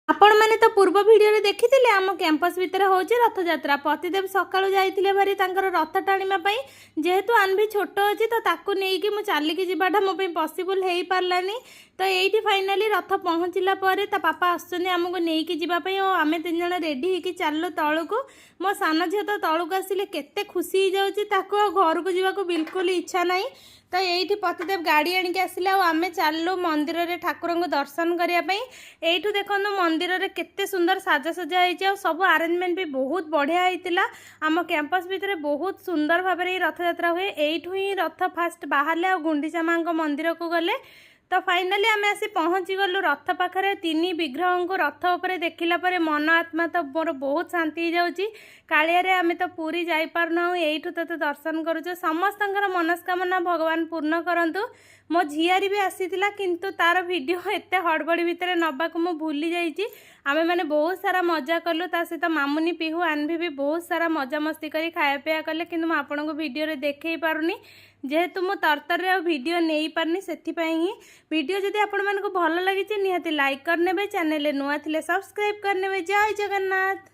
आपण मैंने तो पूर्व भिडियो देखी आम कैंपस भितर हूँ रथ यात्रा पतिदेव सकाळू जाइए भारी रथ टाणीमापी जेहेतु आनभी छोट अच्छी तो ताकू नहीं मुझे चलिकी जावाटा मो पॉसिबल हो पारानी तो ये फाइनाली रथ पहुँचला पापा आमको नहीं जावाई और आम तीन जन रेडी होगी चलु तलू मो सान झील तो तलू आसिले केते खुशी हो घर को जावाक बिल्कुल इच्छा ना तो ये पतिदेव गाड़ी आणिक आसिले आम चलू मंदिर में ठाकुर को दर्शन करने यू देखो मंदिर में केते सुंदर साजसजा हो सब आरेंजमेंट भी बहुत बढ़िया होता आम कैंपस भितर बहुत सुंदर भाव रथ यात्रा हुए यू ही रथ फास्ट बाहर आ गुंडीचा माँ मंदिर को गले तो फाइनाली आम आसी पहुँची गलु रथ पाखे तीन विग्रह को रथ उपर देखला मन आत्मा तो मोर बहुत शांति हो जाऊँगी कालिया आम तो पूरी जापारना यू तो दर्शन करुच समस्त मनस्कामना भगवान पूर्ण करंतु मो झियारी भी आसीथिला किंतु तार वीडियो एते हड़बड़ी भितर नबाक मु भूली जाइए आमे मैंने बहुत सारा मजा कलु ता सहित मामुनी पिहू आनभी भी बहुत सारा मजा मस्ती करी खाया पिया कले किंतु मु आपन को वीडियो रे देखै पारुनी जेहेतु मु तरतर रे वीडियो नहीं पारनी सेथिपाई ही वीडियो जदि आपण मानको भल लागि निहाती लाइक करनेबे चैनल नुआ थिले सब्सक्राइब करनेबे जय जगन्नाथ।